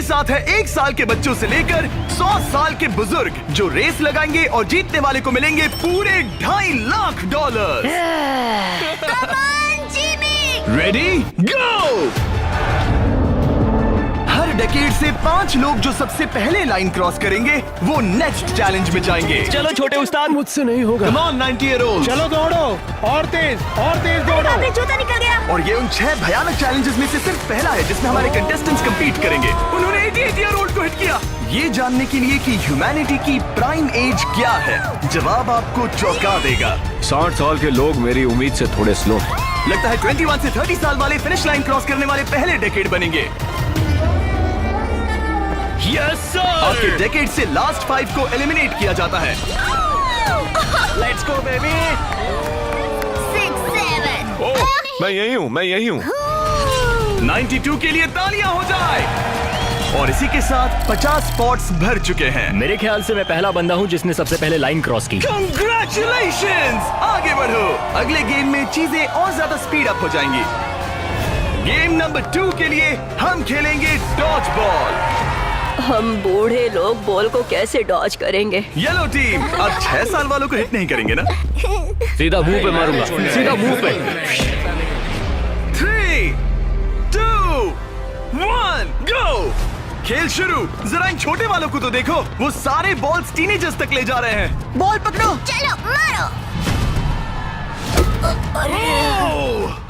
साथ है 1 साल के बच्चों से लेकर 100 साल के बुजुर्ग जो रेस लगाएंगे और जीतने वाले को मिलेंगे पूरे $2.5 लाख। Ready go. हर डेकेड से 5 लोग जो सबसे पहले लाइन क्रॉस करेंगे वो नेक्स्ट चैलेंज में जाएंगे। चलो छोटे उस्ताद, मुझसे नहीं होगा। Come on 90-year-olds। चलो दौड़ो और तेज दौड़ो। अबे जूता निकल गया। और ये उन 6 भयानक चैलेंजेस में से सिर्फ पहला है जिसमें हमारे कंटेस्टेंट्स कंपीट करेंगे। उन्होंने 88-year-old को हिट किया। ये जानने के लिए कि ह्यूमैनिटी की प्राइम एज क्या है, जवाब आपको चौंका देगा। 60 साल के लोग मेरी उम्मीद से थोड़े स्लो हैं। लगता है 21 से 30 साल वाले फिनिश लाइन क्रॉस करने वाले पहले डेकेड बनेंगे। Yes sir. आपके डेकेड से लास्ट 5 को एलिमिनेट किया जाता है। Let's go baby. 6, 7। ओह, मैं यही हूँ। 92 के लिए तालियां हो जाए। और इसी के साथ 50 स्पॉट्स भर चुके हैं। मेरे ख्याल से मैं पहला बंदा हूँ जिसने सबसे पहले लाइन क्रॉस की। Congratulations! आगे बढ़ो। अगले गेम में चीजें और ज्यादा स्पीड अप हो जाएंगी। गेम नंबर 2 के लिए हम खेलेंगे डॉज बॉल। हम बूढ़े लोग बॉल को कैसे डॉज करेंगे? येलो टीम अब 6 साल वालों को हिट नहीं करेंगे ना? सीधा मुंह पे मारूंगा, सीधा मुंह पे। 3, 2, 1, गो। खेल शुरू। जरा इन छोटे वालों को तो देखो, वो सारे बॉल्स टीनेजर्स तक ले जा रहे हैं। बॉल पकड़ो। चलो मारो।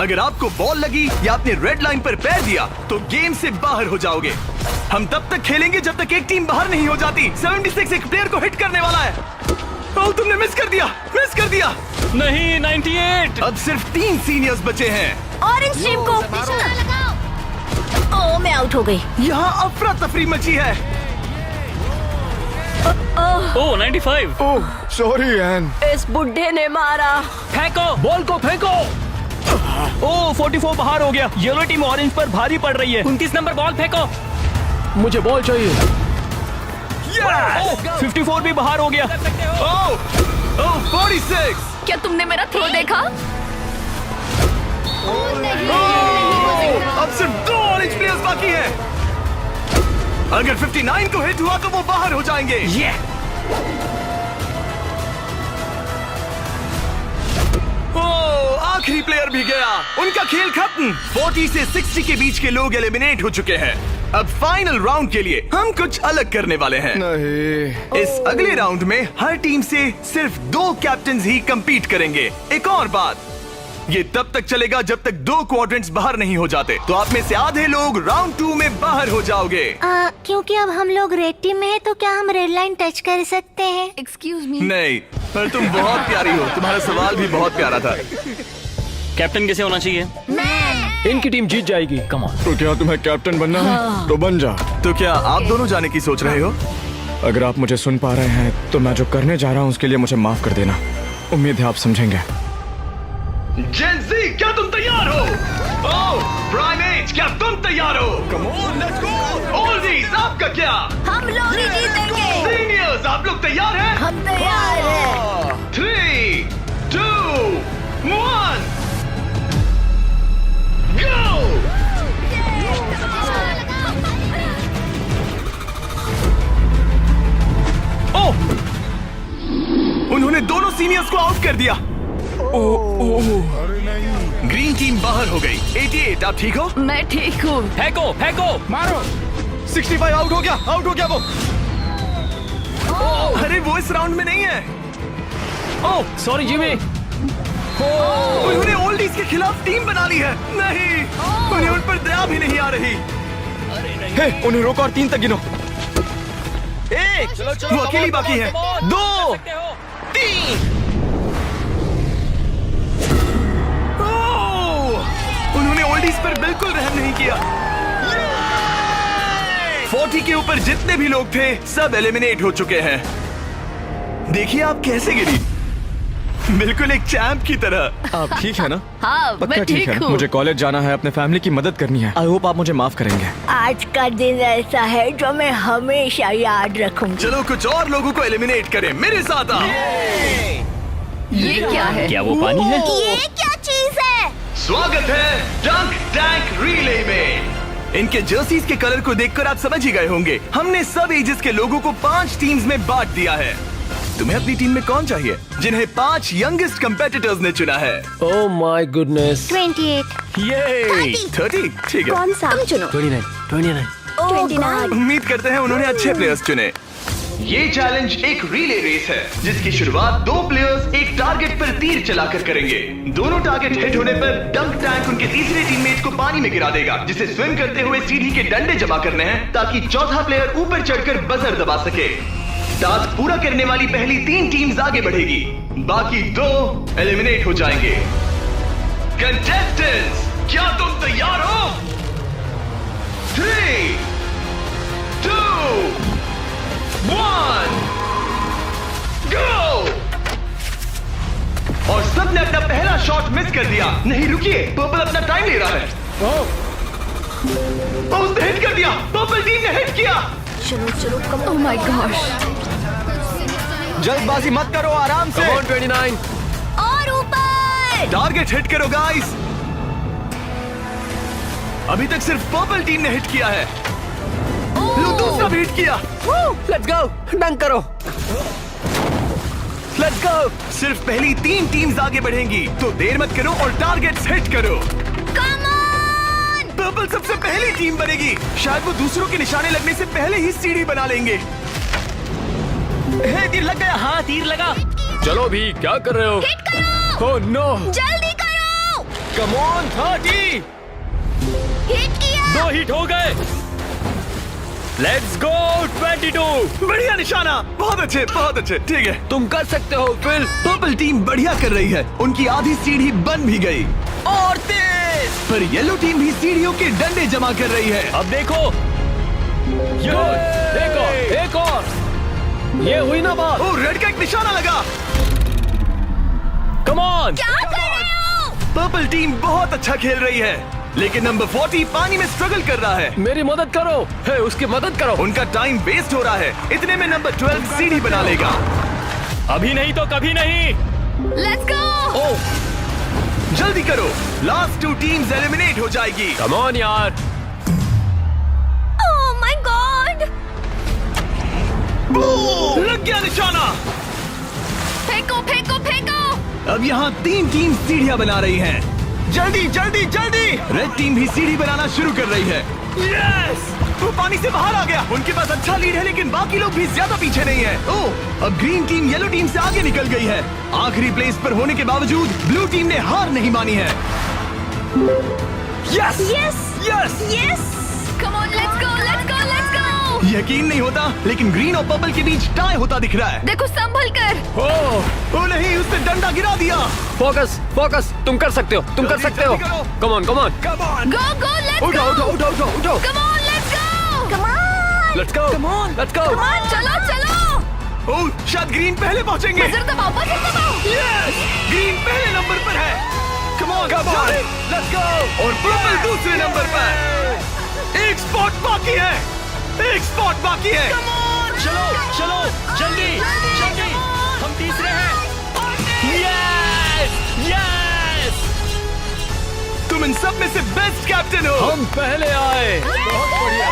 अगर आपको बॉल लगी या आपने रेड लाइन पर पैर दिया तो गेम से बाहर हो जाओगे। हम तब तक खेलेंगे जब तक एक टीम बाहर नहीं हो जाती। 76 एक प्लेयर को हिट करने वाला है। ओह, तुमने मिस कर दिया। नहीं, 98। अब सिर्फ 3 सीनियर्स बचे हैं। ऑरेंज टीम को निशाना लगाओ। ओह, मैं आउट हो गई। यहाँ अफरा तफरी मची है। ओह 95। ओह, सॉरी एन। इस बुड्ढे ने मारा। फेंको, बॉल को फेंको। ओह 44 बाहर हो गया। येलो टीम ऑरेंज पर भारी पड़ रही है। 29 नंबर बॉल फेंको। मुझे बॉल चाहिए। Yes! 54 भी बाहर हो गया। ओह 46। क्या तुमने मेरा थ्रो देखा? अब सिर्फ 2 ऑरेंज प्लेयर्स बाकी हैं। अगर 59 को हिट हुआ तो वो बाहर हो जाएंगे। ओह, आखिरी प्लेयर भी गया। उनका खेल खत्म। 40 से 60 के बीच के लोग एलिमिनेट हो चुके हैं। अब फाइनल राउंड के लिए हम कुछ अलग करने वाले हैं। नहीं। इस अगले राउंड में हर टीम से सिर्फ 2 कैप्टन्स ही कंपीट करेंगे। एक और बात, ये तब तक चलेगा जब तक 2 क्वाड्रेंट्स बाहर नहीं हो जाते। तो आप में से आधे लोग राउंड 2 में बाहर हो जाओगे। क्योंकि अब हम लोग रेड टीम में हैं, तो क्या हम रेड लाइन टच कर सकते हैं? Excuse me. नहीं, पर तुम बहुत प्यारी हो। तुम्हारा सवाल भी बहुत प्यारा था। कैप्टन कैसे होना चाहिए? इनकी टीम जीत जाएगी। Come on. तो क्या तुम्हें कैप्टन बनना है? तो बन जा। तो क्या आप दोनों जाने की सोच रहे हो? अगर आप मुझे सुन पा रहे हैं तो मैं जो करने जा रहा हूँ उसके लिए मुझे माफ कर देना। उम्मीद है आप समझेंगे। जेन ज़ी, क्या तुम तैयार हो? ओह, प्राइम एज, क्या तुम तैयार हो? कम ऑन, लेट्स गो। ओल्डीज, आपका क्या? हम लोग ही जीतेंगे। सीनियर्स, आप लोग तैयार हैं? हम तैयार हैं। 3, 2, 1, गो। ओह, उन्होंने दोनों सीनियर्स को आउट कर दिया। ग्रीन टीम बाहर हो गई। 88, आप ठीक हो? मैं ठीक हूँ। फेंको, फेंको। मारो। 65 आउट हो गया वो। अरे वो इस राउंड में नहीं है। Oh sorry Jimmy. उन्होंने ओल्डीज के खिलाफ टीम बना ली है। नहीं, उन्हें उन पर दया भी नहीं आ रही। हे, उन्हें रोको और 3 तक गिनो। 1, वो अकेली बाकी है। 2, 3। उन्होंने ओल्डीज पर बिल्कुल रहम नहीं किया। 40 के ऊपर जितने भी लोग थे सब एलिमिनेट हो चुके हैं। देखिए आप कैसे गिरी, बिल्कुल एक चैंप की तरह। आप ठीक है ना? हाँ, पक्का मैं ठीक है। हूँ। मुझे कॉलेज जाना है, अपने फैमिली की मदद करनी है। आई होप आप मुझे माफ करेंगे। आज का दिन ऐसा है जो मैं हमेशा याद रखूंगी। चलो कुछ और लोगों को एलिमिनेट करें। मेरे साथ आओ। ये क्या है? क्या वो पानी है? ये क्या चीज है? स्वागत है डंक टैंक रिले में। इनके जर्सीज के कलर को देखकर आप समझ ही गए होंगे। हमने सब एजेस के लोगों को 5 टीम्स में बांट दिया है। तुम्हें अपनी टीम में कौन चाहिए? जिन्हें 5 यंगेस्ट कंपेटिटर्स ने चुना है। Oh my goodness. 28। ये 30 ठीक है। कौन सा? तुम चुनो। 29। 29। उम्मीद करते हैं उन्होंने अच्छे प्लेयर्स चुने। ये चैलेंज एक रिले रेस है जिसकी शुरुआत 2 प्लेयर्स एक टारगेट पर तीर चलाकर करेंगे। दोनों टारगेट हिट होने पर डंक टैंक उनके तीसरे टीममेट को पानी में गिरा देगा, जिसे स्विम करते हुए सीढ़ी के डंडे जमा करने हैं ताकि चौथा प्लेयर ऊपर चढ़कर बजर दबा सके। टास्क पूरा करने वाली पहली 3 टीम्स आगे बढ़ेगी, बाकी 2 एलिमिनेट हो जाएंगे। कंटेस्टेंट्स, क्या तुम तैयार हो? 3, 2, 1, गो! और सबने अपना पहला शॉट मिस कर दिया। नहीं रुकिए, पर्पल अपना टाइम ले रहा है। उसने हिट कर दिया। पर्पल टीम ने हिट किया। चलो चलो कम। Oh my gosh. जल्दबाजी मत करो, आराम से। 29। और ऊपर। टारगेट हिट करो गाइस। अभी तक सिर्फ पर्पल टीम ने हिट किया है। लो दूसरा भी हिट किया। लेट्स गो, डंक करो। Let's go. सिर्फ पहली 3 टीम्स आगे बढ़ेंगी, तो देर मत करो और टारगेट्स हिट करो। Come on. पर्पल सबसे पहली टीम बनेगी। शायद वो दूसरों के निशाने लगने से पहले ही सीढ़ी बना लेंगे। तीर लग गया। हाँ, तीर लगा। चलो भी, क्या कर रहे हो? हिट करो। Oh no. जल्दी करो। Come on. 30। हिट किया। 2 हिट हो गए। Let's go. 22। बढ़िया निशाना। बहुत अच्छे। ठीक है, तुम कर सकते हो फिल। पर्पल टीम बढ़िया कर रही है। उनकी आधी सीढ़ी बन भी गई। और तेज। पर येलो टीम भी सीढ़ियों के डंडे जमा कर रही है। अब देखो। एक और। ये हुई ना बात। ओ, रेड का एक निशाना लगा। Come on. क्या कर रहे हो? पर्पल टीम बहुत अच्छा खेल रही है, लेकिन नंबर 40 पानी में स्ट्रगल कर रहा है। मेरी मदद करो। है, उसकी मदद करो। उनका टाइम वेस्ट हो रहा है। इतने में नंबर 12 सीढ़ी बना लेगा। अभी नहीं तो कभी नहीं। Let's go. ओह, जल्दी करो, लास्ट 2 टीम्स एलिमिनेट हो जाएगी। कम ऑन यार। Oh my God. लग गया निशाना। फेंको फेंको फेंको। अब यहाँ 3 टीम सीढ़ियाँ बना रही हैं। जल्दी। रेड टीम भी सीढ़ी बनाना शुरू कर रही है। यस! वो पानी से बाहर आ गया। उनके पास अच्छा लीड है, लेकिन बाकी लोग भी ज्यादा पीछे नहीं है। ओह, अब ग्रीन टीम येलो टीम से आगे निकल गई है। आखिरी प्लेस पर होने के बावजूद ब्लू टीम ने हार नहीं मानी है। Yes! Yes. Come on, let's गो। यकीन नहीं होता, लेकिन ग्रीन और पर्पल के बीच टाई होता दिख रहा है। देखो संभल कर। ओ नहीं, उसने डंडा गिरा दिया। फोकस। तुम कर सकते हो। जल्दी करो। Come on. Go let's go. उठाओ। Come on, let's go. Let's go. चलो। ओह, शायद ग्रीन पहले पहुंचेंगे। बजर दबाओ। यस! ग्रीन पहले नंबर पर है। कम ऑन, लेट्स गो। और पर्पल दूसरे नंबर पर। एक स्पॉट बाकी है। चलो जल्दी। हम तीसरे हैं। यस। तुम इन सब में से बेस्ट कैप्टन हो। हम पहले आए। बहुत बढ़िया।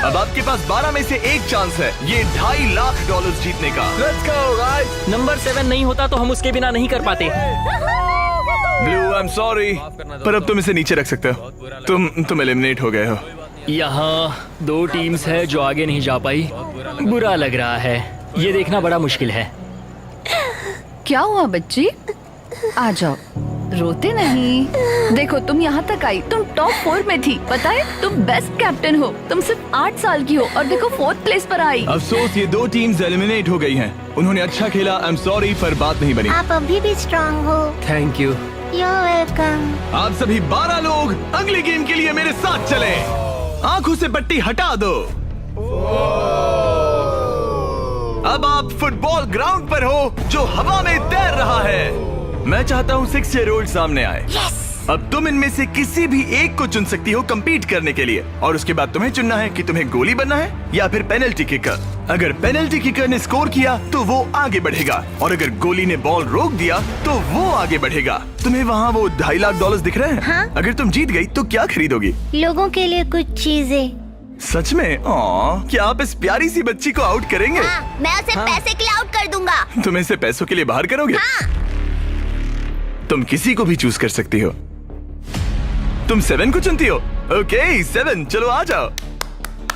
अब आपके पास 12 में से एक चांस है, ये $2.5 लाख जीतने का। Let's go guys. नंबर 7 नहीं होता तो हम उसके बिना नहीं कर पाते। ब्लू, आई एम सॉरी, पर अब तुम इसे नीचे रख सकते हो। तुम एलिमिनेट हो गए हो। यहाँ 2 टीम्स है जो आगे नहीं जा पाई। बुरा लग रहा है। ये देखना बड़ा मुश्किल है। क्या हुआ बच्ची? आ जाओ, रोते नहीं। देखो तुम यहाँ तक आई, तुम टॉप 4 में थी। पता है तुम बेस्ट कैप्टन हो। तुम सिर्फ 8 साल की हो और देखो 4th प्लेस पर आई। अफसोस, ये 2 टीम्स एलिमिनेट हो गई हैं। उन्होंने अच्छा खेला, आई एम सॉरी, पर बात नहीं बनी। आप अभी भी स्ट्रांग हो। Thank you. You're welcome। आप सभी 12 लोग अगले गेम के लिए मेरे साथ चलें। आंखों से पट्टी हटा दो। अब आप फुटबॉल ग्राउंड पर हो जो हवा में तैर रहा है। मैं चाहता हूँ 6 ईयर ओल्ड सामने आए। अब तुम इनमें से किसी भी एक को चुन सकती हो compete करने के लिए, और उसके बाद तुम्हें चुनना है कि तुम्हें गोली बनना है या फिर पेनल्टी किकर। अगर पेनल्टी किकर ने स्कोर किया तो वो आगे बढ़ेगा, और अगर गोली ने बॉल रोक दिया तो वो आगे बढ़ेगा। तुम्हें वहाँ वो $2.5 लाख दिख रहे हैं? हाँ। अगर तुम जीत गई तो क्या खरीदोगी? लोगों के लिए कुछ चीजें। सच में? क्या आप इस प्यारी सी बच्ची को आउट करेंगे? हाँ, मैं उसे पैसे के लिए आउट कर दूंगा। तुम इसे पैसों के लिए बाहर करोगे? हाँ। तुम किसी को भी चूज कर सकती हो। तुम 7 को चुनती हो? ओके 7, चलो आ जाओ।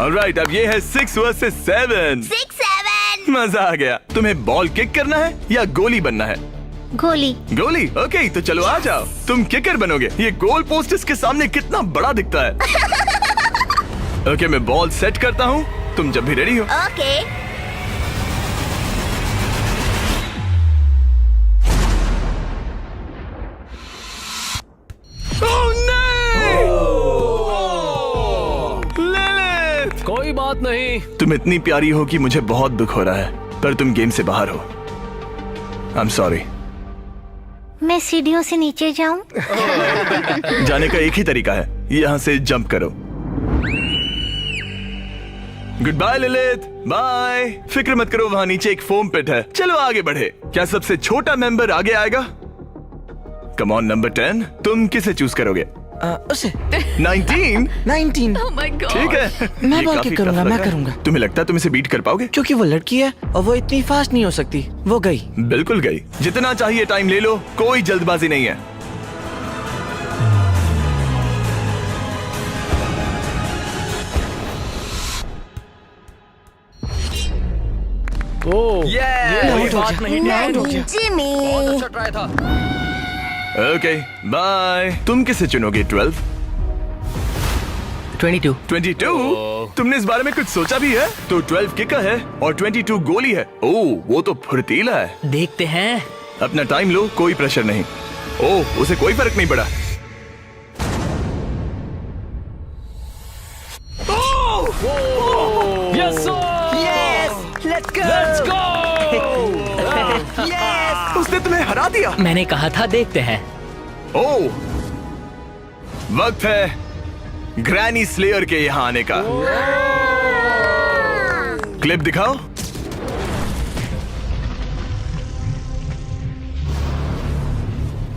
ऑलराइट, अब ये है 6 वर्सेस 7। 6-7। मजा आ गया। तुम्हें बॉल किक करना है या गोली बनना है? गोली। गोली? ओके, तो चलो आ जाओ। तुम किकर बनोगे। ये गोल पोस्ट इसके सामने कितना बड़ा दिखता है। ओके, मैं बॉल सेट करता हूँ, तुम जब भी रेडी हो। ओके। लिलिथ! कोई बात नहीं। तुम इतनी प्यारी हो कि मुझे बहुत दुख हो रहा है, पर तुम गेम से बाहर हो। I am sorry. मैं सीढ़ियों से नीचे जाऊं? जाने का एक ही तरीका है, यहाँ से जंप करो। Goodbye Lilith, bye. फिक्र मत करो, वहाँ नीचे एक फोम पिट है। चलो आगे बढ़े। क्या सबसे छोटा मेंबर आगे आएगा? कम ऑन नंबर 10, तुम किसे चूज करोगे? उसे 19? 19। Oh my God. ठीक है, मैं ये बॉल काफी किक करूंगा, tough लग मैं रहा है। करूंगा। तुम्हें लगता है तुम इसे बीट कर पाओगे? क्योंकि वो लड़की है और वो इतनी फास्ट नहीं हो सकती। वो गई। बिल्कुल गई। जितना चाहिए टाइम ले लो, कोई जल्दबाजी नहीं है। ओ Yeah! कोई बात नहीं। जिमी। अच्छा ट्राई था। Okay bye. तुम किसे चुनोगे? 12? 22। 22? तुमने इस बारे में कुछ सोचा भी है? तो 12 किकर है और 22 गोली है। ओह, वो तो फुर्तीला है। देखते हैं। अपना टाइम लो, कोई प्रेशर नहीं। ओह, उसे कोई फर्क नहीं पड़ा। Yes sir. Let's go. उसने तुम्हें हरा दिया। मैंने कहा था देखते हैं। ओह, वक्त है ग्रैनी स्लेयर के यहाँ आने का। क्लिप दिखाओ।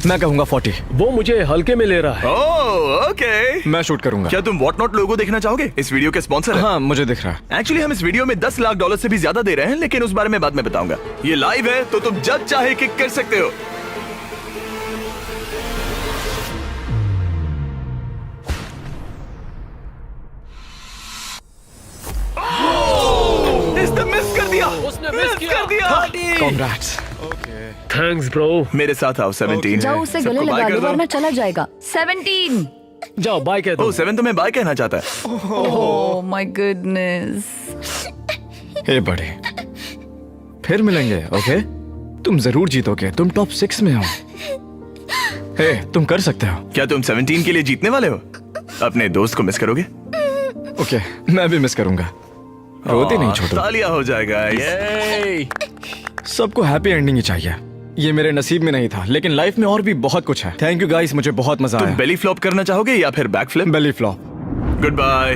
मैं कहूंगा 40। वो मुझे हल्के में ले रहा है। ओह, ओके। मैं शूट करूंगा। क्या तुम व्हाट नॉट लोगो देखना चाहोगे? इस वीडियो के स्पॉन्सर है। हाँ, मुझे दिख रहा है। एक्चुअली हम इस वीडियो में $10 लाख से भी ज्यादा दे रहे हैं, लेकिन उस बारे में बाद में बताऊंगा। ये लाइव है तो तुम जब चाहे किक कर सकते हो। इसने मिस कर दिया। उसने मिस कर दिया। Congrats। Thanks bro. मेरे साथ आओ। 17 जाओ उसे गले सबको लगा बाय लो कर दो। वरना चला जाएगा। 17। जाओ बाय कह दो। ओह, 7 तुम्हें बाय कहना चाहता है। Oh my goodness. हे बड़े, फिर मिलेंगे। ओके, तुम जरूर जीतोगे। तुम टॉप 6 में हो। हे, तुम कर सकते हो। क्या तुम 17 के लिए जीतने वाले हो? अपने दोस्त को मिस करोगे? ओके, मैं भी मिस करूंगा। रोते नहीं छोटू। तालियां हो जाएगा। ये सबको हैप्पी एंडिंग ही चाहिए। ये मेरे नसीब में नहीं था, लेकिन लाइफ में और भी बहुत कुछ है। थैंक यू गाइस, मुझे बहुत मजा तुम आया। बेली फ्लॉप करना चाहोगे या फिर back flip? Belly flop. Goodbye.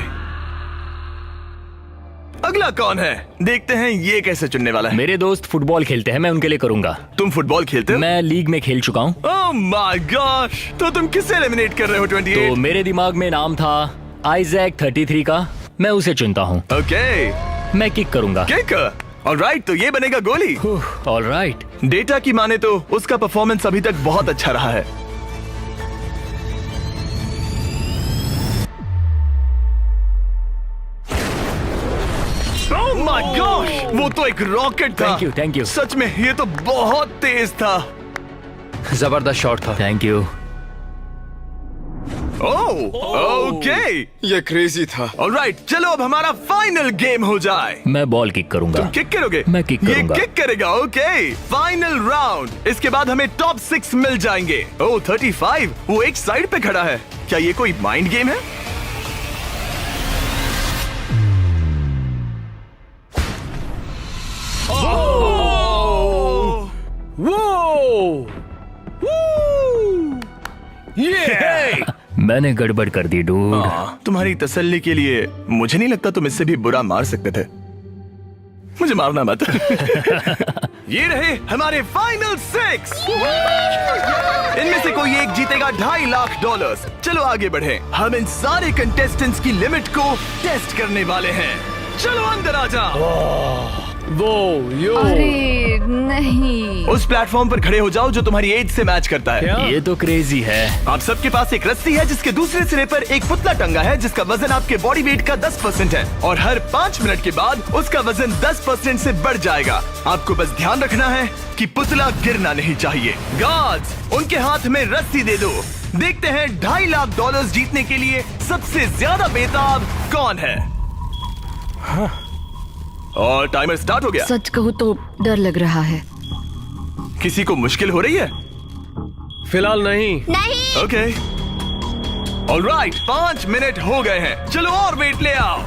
अगला कौन है? देखते हैं ये कैसे चुनने वाला है। मेरे दोस्त फुटबॉल खेलते हैं, मैं उनके लिए करूंगा। तुम फुटबॉल खेलते हो? मैं लीग में खेल चुका हूँ। ओह माय गॉश, तो तुम किसे एलिमिनेट कर रहे हो? 28? तो मेरे दिमाग में नाम था आइजैक 33 का। मैं उसे चुनता हूँ। ओके, मैं किक करूंगा। किक। ऑलराइट, तो ये बनेगा गोली। ऑलराइट। डेटा की माने तो उसका परफॉर्मेंस अभी तक बहुत अच्छा रहा है। ओह माय गॉश, वो तो एक रॉकेट था। Thank you. सच में ये तो बहुत तेज था। जबरदस्त शॉट था। Thank you. Oh, okay. ये क्रेजी था। ऑलराइट, चलो अब हमारा फाइनल गेम हो जाए। मैं बॉल किक करूंगा। तुम किक करोगे? मैं किक करूंगा। ये किक करेगा। Okay, final round. इसके बाद हमें टॉप 6 मिल जाएंगे। ओह 35, वो एक साइड पे खड़ा है। क्या ये कोई माइंड गेम है? वो ये मैंने गड़बड़ कर दी डूड। तुम्हारी तसल्ली के लिए मुझे नहीं लगता तुम इससे भी बुरा मार सकते थे। मुझे मारना मत। ये रहे हमारे फाइनल 6। इनमें से कोई एक जीतेगा $2.5 लाख। चलो आगे बढ़े। हम इन सारे कंटेस्टेंट्स की लिमिट को टेस्ट करने वाले हैं। चलो अंदर आ जाओ। अरे नहीं। उस प्लेटफॉर्म पर खड़े हो जाओ जो तुम्हारी एज से मैच करता है। ये तो क्रेजी है। आप सबके पास एक रस्सी है जिसके दूसरे सिरे पर एक पुतला टंगा है जिसका वजन आपके बॉडी वेट का 10% है और हर 5 मिनट के बाद उसका वजन 10% से बढ़ जाएगा। आपको बस ध्यान रखना है कि पुतला गिरना नहीं चाहिए। गार्ड्स, उनके हाथ में रस्सी दे दो। देखते हैं $2.5 लाख जीतने के लिए सबसे ज्यादा बेताब कौन है। और टाइमर स्टार्ट हो गया। सच कहूँ तो डर लग रहा है। किसी को मुश्किल हो रही है? फिलहाल नहीं। नहीं। ओके ऑलराइट, 5 मिनट हो गए हैं। चलो और वेट ले आओ।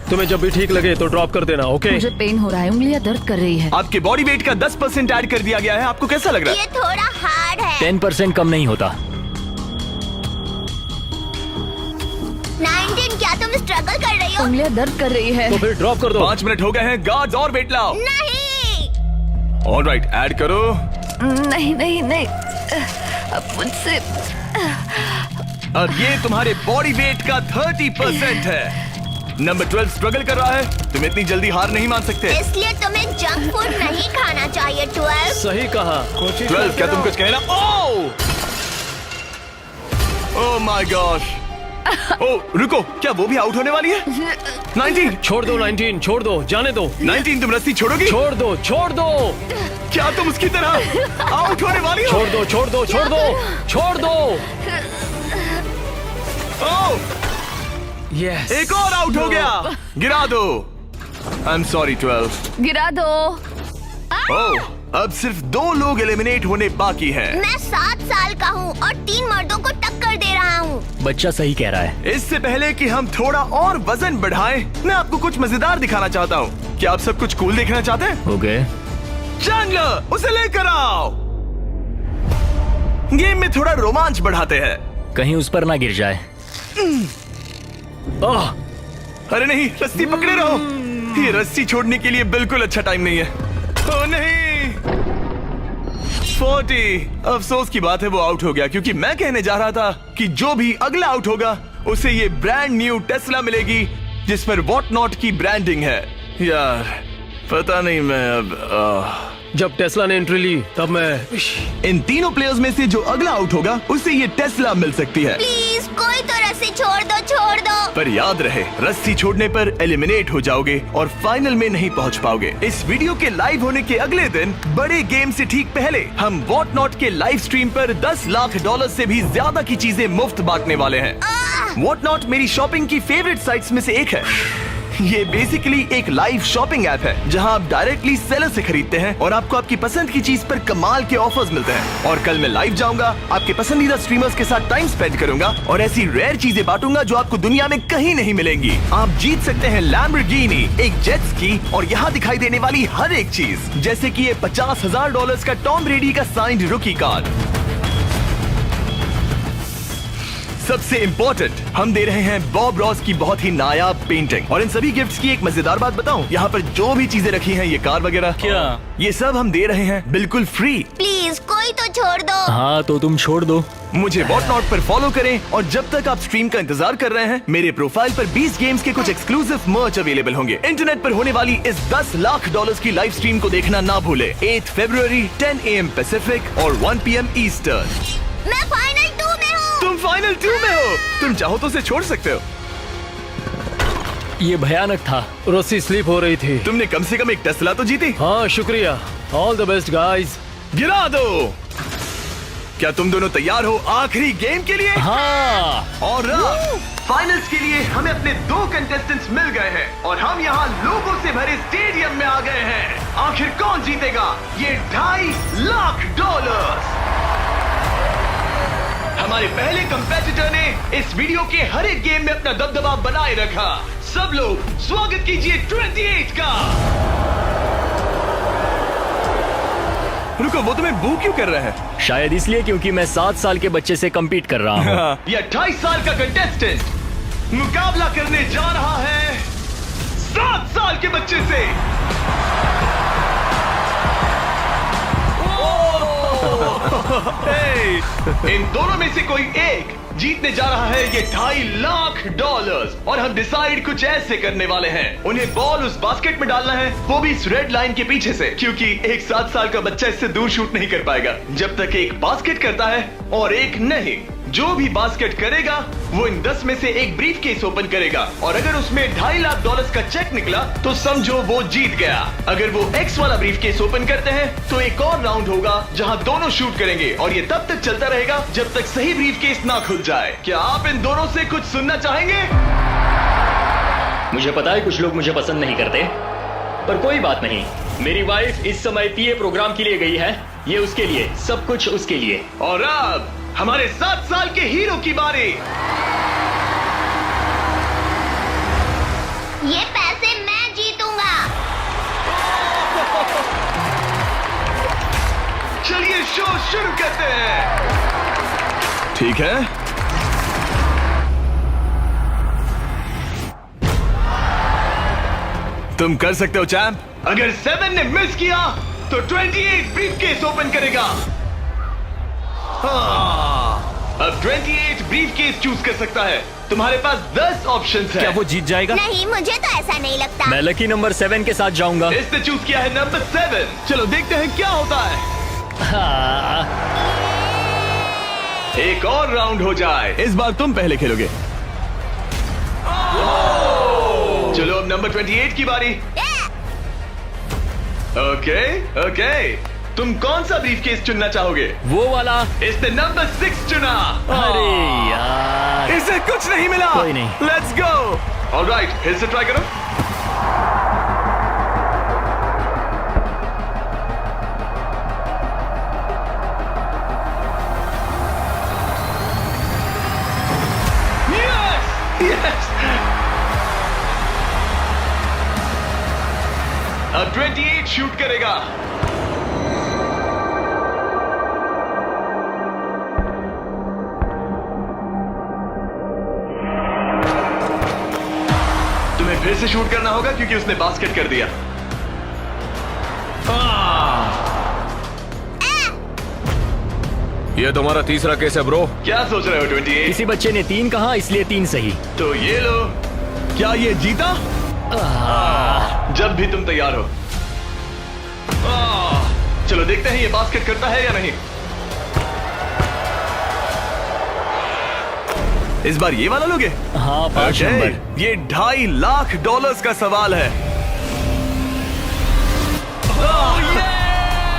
तुम्हें जब भी ठीक लगे तो ड्रॉप कर देना, ओके? मुझे पेन हो रहा है, उंगलियां दर्द कर रही है। आपके बॉडी वेट का 10% ऐड कर दिया गया है। आपको कैसा लग रहा है? ये थोड़ा हार्ड है। 10% कम नहीं होता। 19, क्या तुम स्ट्रगल कर रही हो? उंगलियां दर्द कर रही है। तो फिर ड्रॉप कर दो। 5 मिनट हो गए हैं। गार्ड्स और वेट लाओ। नहीं। ऑलराइट, ऐड करो। नहीं नहीं नहीं, अब मुझसे। और ये तुम्हारे बॉडी वेट का 30% है। नंबर 12 स्ट्रगल कर रहा है। तुम इतनी जल्दी हार नहीं मान सकते। इसलिए तुम्हें जंक फूड नहीं खाना चाहिए। 12। सही कहा। 12, क्या तुम कुछ कहना? Oh my gosh. ओह रुको, क्या वो भी आउट होने वाली है? 19 छोड़ दो 19, छोड़ दो, जाने दो। 19, तुम रस्सी छोड़ोगी? छोड़ दो, छोड़ दो, क्या तुम उसकी तरह आउट होने वाली हो? छोड़ दो, छोड़ दो, छोड़ दो, छोड़ दो। ओह, यस। एक और आउट हो गया। गिरा दो। I am sorry 12। गिरा दो। ओह, अब सिर्फ 2 लोग एलिमिनेट होने बाकी हैं। मैं 7 साल का हूँ और 3 मर्दों को टक्कर दे रहा हूँ। बच्चा सही कह रहा है। इससे पहले कि हम थोड़ा और वजन बढ़ाएं, मैं आपको कुछ मजेदार दिखाना चाहता हूँ। क्या आप सब कुछ कूल देखना चाहते हैं? ओके। चैंडलर, उसे लेकर आओ। गेम में थोड़ा रोमांच बढ़ाते हैं। कहीं उस पर ना गिर जाए। अरे नहीं, रस्सी पकड़े रहो। ये रस्सी छोड़ने के लिए बिल्कुल अच्छा टाइम नहीं है। ओह नहीं, 40। अफसोस की बात है वो आउट हो गया, क्योंकि मैं कहने जा रहा था कि जो भी अगला आउट होगा उसे ये ब्रांड न्यू टेस्ला मिलेगी जिस पर वॉट नॉट की ब्रांडिंग है। यार पता नहीं, मैं अब जब टेस्ला ने एंट्री ली तब मैं। इन तीनों प्लेयर्स में से जो अगला आउट होगा उसे ये टेस्ला मिल सकती है। प्लीज कोई तो रस्सी छोड़ दो, छोड़ दो। पर याद रहे, रस्सी छोड़ने पर एलिमिनेट हो जाओगे और फाइनल में नहीं पहुंच पाओगे। इस वीडियो के लाइव होने के अगले दिन, बड़े गेम से ठीक पहले, हम वॉट नॉट के लाइव स्ट्रीम पर $10 लाख से भी ज्यादा की चीजें मुफ्त बांटने वाले हैं। वॉट नॉट मेरी शॉपिंग की फेवरेट साइट्स में से एक है। ये बेसिकली एक लाइव शॉपिंग ऐप है जहां आप डायरेक्टली सेलर से खरीदते हैं और आपको आपकी पसंद की चीज पर कमाल के ऑफर्स मिलते हैं। और कल मैं लाइव जाऊंगा, आपके पसंदीदा स्ट्रीमर्स के साथ टाइम स्पेंड करूंगा और ऐसी रेयर चीजें बांटूंगा जो आपको दुनिया में कहीं नहीं मिलेंगी। आप जीत सकते हैं लैम्बोर्गिनी, एक जेट स्की और यहाँ दिखाई देने वाली हर एक चीज, जैसे कि ये $50,000 का टॉम ब्रेडी का साइंड रुकी कार्ड। सबसे इम्पोर्टेंट, हम दे रहे हैं बॉब रॉस की बहुत ही नायाब पेंटिंग। और इन सभी गिफ्ट्स की एक मजेदार बात बताऊं, यहाँ पर जो भी चीजें रखी हैं, ये कार वगैरह, क्या ये सब हम दे रहे हैं बिल्कुल फ्री। प्लीज कोई तो छोड़ दो। हाँ तो तुम छोड़ दो। मुझे वॉट नॉट पर फॉलो करें और जब तक आप स्ट्रीम का इंतजार कर रहे हैं, मेरे प्रोफाइल पर 20 गेम्स के कुछ एक्सक्लूसिव मर्च अवेलेबल होंगे। इंटरनेट पर होने वाली इस $10 लाख की लाइव स्ट्रीम को देखना ना भूले। 8 फरवरी 10 AM पैसिफिक और 1 PM ईस्टर्न। मैं फाइनल 2 में हूँ। तुम फाइनल 2 में हो। तुम चाहो तो उसे छोड़ सकते हो। ये भयानक था। रस्सी स्लिप हो रही थी। तुमने कम से कम एक टेस्ला तो जीती। हाँ शुक्रिया। All the best guys. गिरा दो। क्या तुम दोनों तैयार हो आखिरी गेम के लिए? हाँ। और फाइनल्स के लिए हमें अपने 2 कंटेस्टेंट्स मिल गए हैं और हम यहाँ लोगों से भरे स्टेडियम में आ गए हैं। आखिर कौन जीतेगा ये $2.5 लाख? हमारे पहले कंपेटिटर ने इस वीडियो के हर एक गेम में अपना दबदबा बनाए रखा। सब लोग स्वागत कीजिए 28 का। रुको, वो तुम्हें बू क्यों कर रहा है? शायद इसलिए क्योंकि मैं 7 साल के बच्चे से कम्पीट कर रहा हूँ। ये 28 साल का कंटेस्टेंट मुकाबला करने जा रहा है 7 साल के बच्चे से। इन दोनों में से कोई एक जीतने जा रहा है ये $2.5 लाख और हम डिसाइड कुछ ऐसे करने वाले हैं। उन्हें बॉल उस बास्केट में डालना है, वो भी इस रेड लाइन के पीछे से, क्योंकि एक 7 साल का बच्चा इससे दूर शूट नहीं कर पाएगा जब तक एक बास्केट करता है और एक नहीं। जो भी बास्केट करेगा वो इन 10 में से एक ब्रीफ केस ओपन करेगा और अगर उसमें $2.5 लाख का चेक निकला तो समझो वो जीत गया। अगर वो एक्स वाला ब्रीफ केस ओपन करते हैं तो एक और राउंड होगा जहां दोनों शूट करेंगे और ये तब तक चलता रहेगा जब तक सही ब्रीफ केस ना खुल जाए। क्या आप इन दोनों से कुछ सुनना चाहेंगे? मुझे पता है कुछ लोग मुझे पसंद नहीं करते, पर कोई बात नहीं। मेरी वाइफ इस समय पीए प्रोग्राम के लिए गई है, ये उसके लिए, सब कुछ उसके लिए। और अब हमारे 7 साल के हीरो की बारी। ये पैसे मैं जीतूंगा। चलिए शो शुरू करते हैं। ठीक है, तुम कर सकते हो चैंप। अगर 7 ने मिस किया तो 28 ब्रीफकेस ओपन करेगा। अब 28 ब्रीफकेस चूज कर सकता है। तुम्हारे पास 10 ऑप्शंस हैं। क्या वो जीत जाएगा? नहीं, मुझे तो ऐसा नहीं लगता। मैं लकी नंबर 7 के साथ जाऊंगा। इसने चूज किया है नंबर 7। चलो देखते हैं क्या होता है। हाँ। एक और राउंड हो जाए। इस बार तुम पहले खेलोगे। चलो अब नंबर 28 की बारी। ओके, तुम कौन सा ब्रीफकेस चुनना चाहोगे? वो वाला। इसने नंबर 6 चुना। अरे यार, इसे कुछ नहीं मिला। कोई नहीं। Let's go. ऑलराइट, फिर से ट्राई करो। Yes! अब 28 शूट करेगा। तुम्हें फिर से शूट करना होगा क्योंकि उसने बास्केट कर दिया। ये तुम्हारा तीसरा केस है ब्रो। क्या सोच रहे हो 28? किसी बच्चे ने 3 कहा इसलिए 3 सही। तो ये लो। क्या ये जीता? जब भी तुम तैयार हो। चलो देखते हैं ये बास्केट करता है या नहीं। इस बार ये वाला लोगे? हाँ, 5 नंबर। ये $2.5 लाख का सवाल है।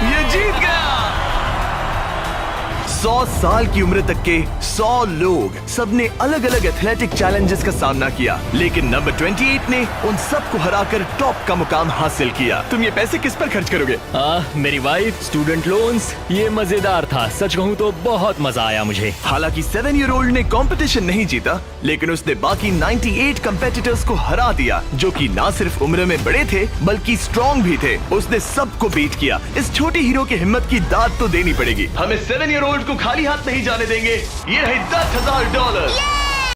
ये जीत गया। 100 साल की उम्र तक के 100 लोग, सबने अलग अलग एथलेटिक चैलेंजेस का सामना किया, लेकिन नंबर 28 ने उन सबको हराकर टॉप का मुकाम हासिल किया। तुम ये पैसे किस पर खर्च करोगे? मेरी वाइफ, स्टूडेंट लोन्स। ये मजेदार था, सच कहूँ तो बहुत मजा आया मुझे। हालांकि 7-year-old ने कंपटीशन नहीं जीता, लेकिन उसने बाकी 98 कंपेटिटर्स को हरा दिया, जो कि ना सिर्फ उम्र में बड़े थे बल्कि स्ट्रॉन्ग भी थे। उसने सबको बीट किया। इस छोटे हीरो की हिम्मत की दाद तो देनी पड़ेगी। हमें 7-year-old को खाली हाथ नहीं जाने देंगे। ये रहे $10,000।